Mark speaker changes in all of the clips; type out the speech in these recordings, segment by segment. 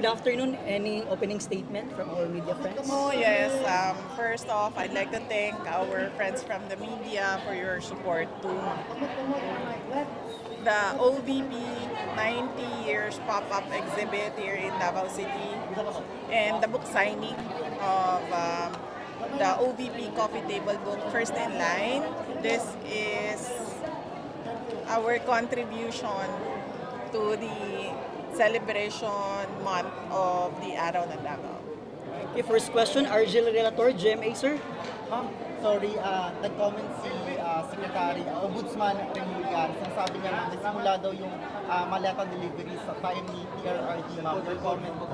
Speaker 1: good afternoon. Any opening statement from our media friends?
Speaker 2: Oh, yes. First off, I'd like to thank our friends from the media for your support to the OVP 90 years pop-up exhibit here in Davao City and the book signing of the OVP Coffee Table book, First in Line. This is our contribution to the celebration month of the Araw ng Davao.
Speaker 1: Okay, first question, Argel Relator, GMA, sir.
Speaker 3: Ma'am, sorry, nag-comment si Secretary, Ombudsman Remulian. Sinasabi niya na nagsimula daw yung maleta delivery sa time ni PRRD, ma'am. Your comment po.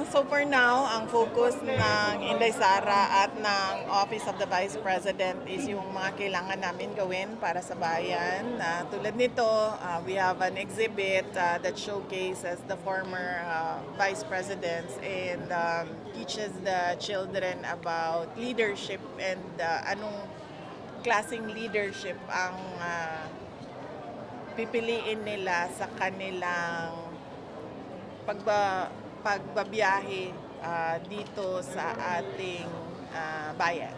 Speaker 2: So for now, ang focus ng Inday Sara at ng Office of the Vice President is yung mga kailangan namin gawin para sa bayan. Tulad nito, we have an exhibit that showcases the former Vice Presidents and teaches the children about leadership and anong klaseng leadership ang pipiliin nila sa kanilang pagbabiyahe dito sa ating bayan.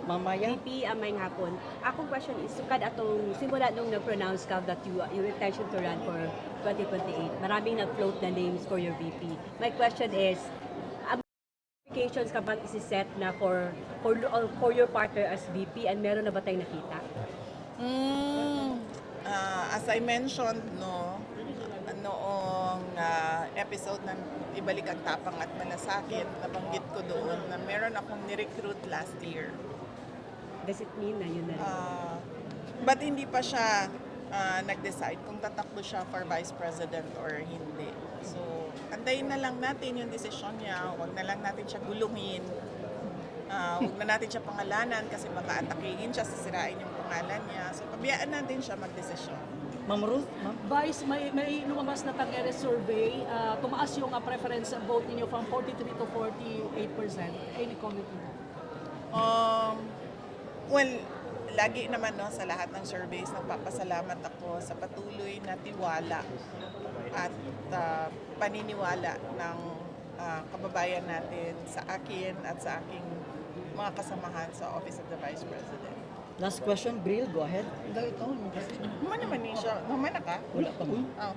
Speaker 1: Mamaya.
Speaker 4: VP, may hapon. Akong question is, sukad atong simula nung nag-pronounce ka that your intention to run for 2028, maraming nag-float na names for your VP. My question is, applications ka ba isi-set na for your partner as VP and meron na ba tayong nakita?
Speaker 2: As I mentioned, noong episode ng Ibalik ang Tapang at Malasakit, nabanggit ko doon na meron akong ni-recruit last year.
Speaker 4: Does it mean na yun na rin?
Speaker 2: But hindi pa siya nag-decide kung tatakbo siya for Vice President or hindi. So, antayin na lang natin yung desisyon niya. Huwag na lang natin siya gulungin. Huwag na natin siya pangalanan kasi baka atakihin siya, sisirain yung pangalan niya. So, pabayaan natin siya mag-desisyon.
Speaker 1: Ma'am Ruth, ma'am.
Speaker 5: Vice, may lumabas na Tangeres survey. Tumaas yung preference vote ninyo from 43 to 48%. Any comment on that?
Speaker 2: Well, lagi naman sa lahat ng surveys, nagpapasalamat ako sa patuloy na tiwala at paniniwala ng kababayan natin sa akin at sa aking mga kasamahan sa Office of the Vice President.
Speaker 1: Last question, Bril, go ahead.
Speaker 2: Naman siya. Naman ka?
Speaker 6: Wala pa mo.
Speaker 2: Oh.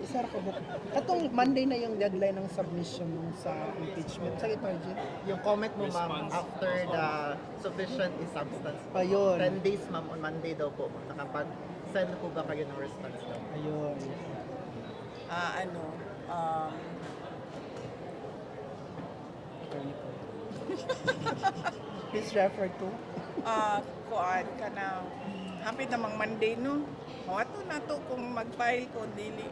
Speaker 6: Isa ka book. Katong Monday na yung deadline ng submission nung sa impeachment. Sa ito, Arjun.
Speaker 3: Yung comment mo, ma'am, after the sufficient is substance.
Speaker 6: Ayun.
Speaker 3: 10 days, ma'am, on Monday daw po. Nakapag-send po ba kayo ng response daw?
Speaker 6: Ayun. Please refer to.
Speaker 2: Kuan ka na hapit namang Monday no. Ato na to kung mag-file ko dili.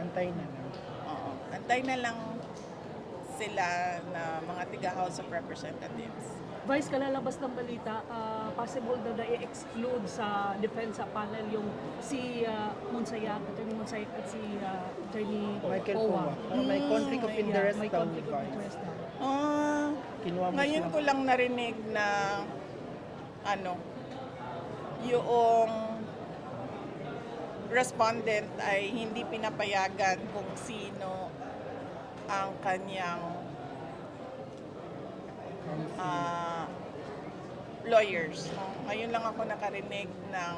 Speaker 6: Antay na lang.
Speaker 2: Oo. Antay na lang sila na mga tiga House of Representatives.
Speaker 5: Vice, kalalabas ng balita, possible na i-exclude sa defensa panel yung si Monsayak, Attorney Monsayak at si Attorney
Speaker 6: Michael
Speaker 5: Powa.
Speaker 6: Powa. May conflict of interest
Speaker 5: May
Speaker 6: daw,
Speaker 5: conflict of
Speaker 6: Vice.
Speaker 5: interest daw.
Speaker 6: Kinuha mo
Speaker 2: Ngayon
Speaker 6: siya.
Speaker 2: ko lang narinig na yung respondent ay hindi pinapayagan kung sino ang kanyang lawyers. No? Ngayon lang ako nakarinig ng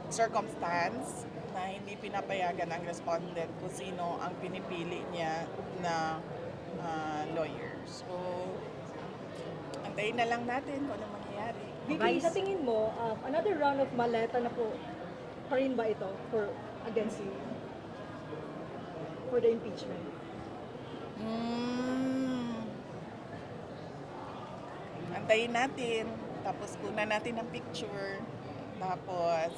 Speaker 2: circumstance na hindi pinapayagan ang respondent kung sino ang pinipili niya na lawyer. So, antayin na lang natin kung ano mangyayari.
Speaker 7: Vicky, sa tingin mo, another round of maleta na po pa rin ba ito for against you? For the impeachment?
Speaker 2: Antayin natin, tapos kunan natin ang picture, tapos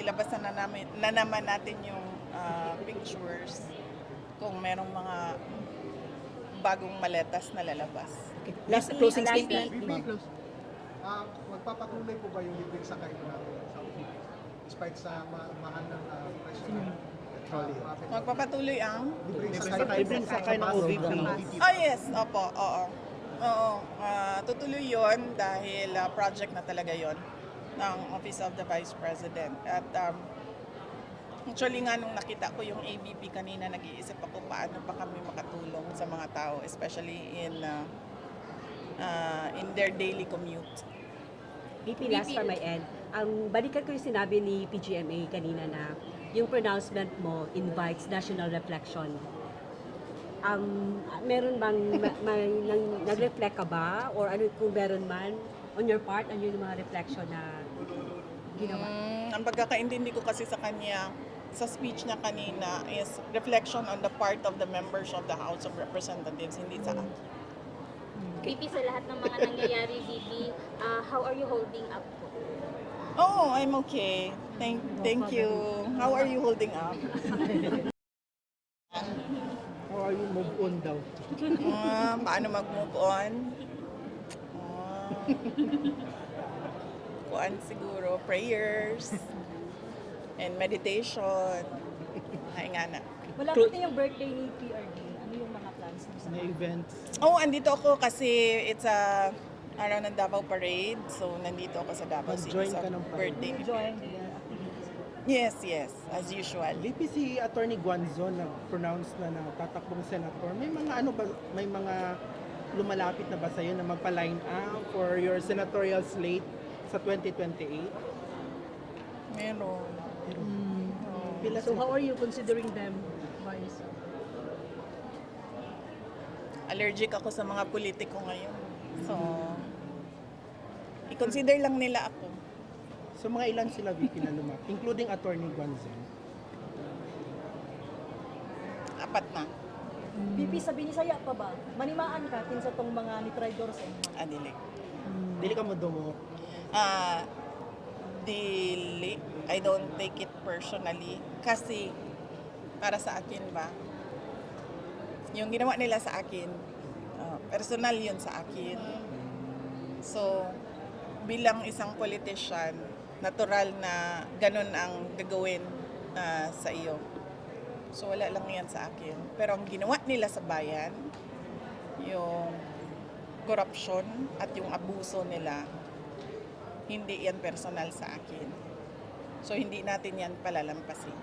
Speaker 2: ilabas na naman natin yung pictures kung merong mga bagong maletas na lalabas.
Speaker 1: Okay. Last closing statement, ma'am.
Speaker 8: Magpapatuloy po ba yung libreng sakay po natin sa OVP? Despite sa mahal ng presyo ng petrolyo.
Speaker 2: Magpapatuloy ang?
Speaker 6: Libreng sakay ng OVP.
Speaker 2: Oh yes, opo, oo. Oo, tutuloy yon dahil project na talaga yon ng Office of the Vice President. At Actually nga, nung nakita ko yung ABP kanina, nag-iisip ako paano pa kami makatulong sa mga tao, especially in their daily commute.
Speaker 4: VP, last from my end. Balikan ko yung sinabi ni PGMA kanina na yung pronouncement mo invites national reflection. Meron bang nag-reflect ka ba? Or ano kung meron man on your part, ano yung mga reflection na ginawa?
Speaker 2: Ang pagkakaintindi ko kasi sa kanya, sa speech niya kanina is reflection on the part of the members of the House of Representatives, hindi sa akin.
Speaker 9: VP, sa lahat ng mga nangyayari, VP, how are you holding up po?
Speaker 2: Oh, I'm okay. Thank you. How are you holding up?
Speaker 6: Or you move on daw?
Speaker 2: Paano mag-move on? Kuan siguro, prayers and meditation. Ay nga na.
Speaker 7: Malapit na yung birthday ni PRD. Ano yung mga plans mo sa
Speaker 6: Na events?
Speaker 2: Oh, andito ako kasi it's a araw ng Davao Parade. So, nandito ako sa Davao City
Speaker 6: Mag-join
Speaker 2: sa
Speaker 6: ka ng parade?
Speaker 2: birthday ni
Speaker 7: join
Speaker 2: PRD.
Speaker 7: the activities?
Speaker 2: Yes, as usual.
Speaker 6: VP, si Attorney Guanzon nag-pronounce na tatakbong senator. May mga ano ba, may mga lumalapit na ba sa'yo na magpa-line up for your senatorial slate sa 2028?
Speaker 2: Meron.
Speaker 6: Pila
Speaker 5: So how are you considering them, Vice?
Speaker 2: Allergic ako sa mga politiko ngayon. So, i-consider lang nila ako.
Speaker 6: So mga ilan sila VP na lumapit, including Attorney Guanzon?
Speaker 2: 4 na.
Speaker 7: VP, sabi ni Saya pa ba? Manimaan ka kin sa tong mga ni Tridor sa inyo.
Speaker 2: Adili.
Speaker 6: Dili ka mo dumo.
Speaker 2: Dili. I don't take it personally. Kasi, para sa akin ba, yung ginawa nila sa akin, personal yun sa akin. So, bilang isang politician, natural na ganun ang gagawin sa iyo. So, wala lang yan sa akin. Pero ang ginawa nila sa bayan, yung corruption at yung abuso nila, hindi yan personal sa akin. So, hindi natin yan palalampasin.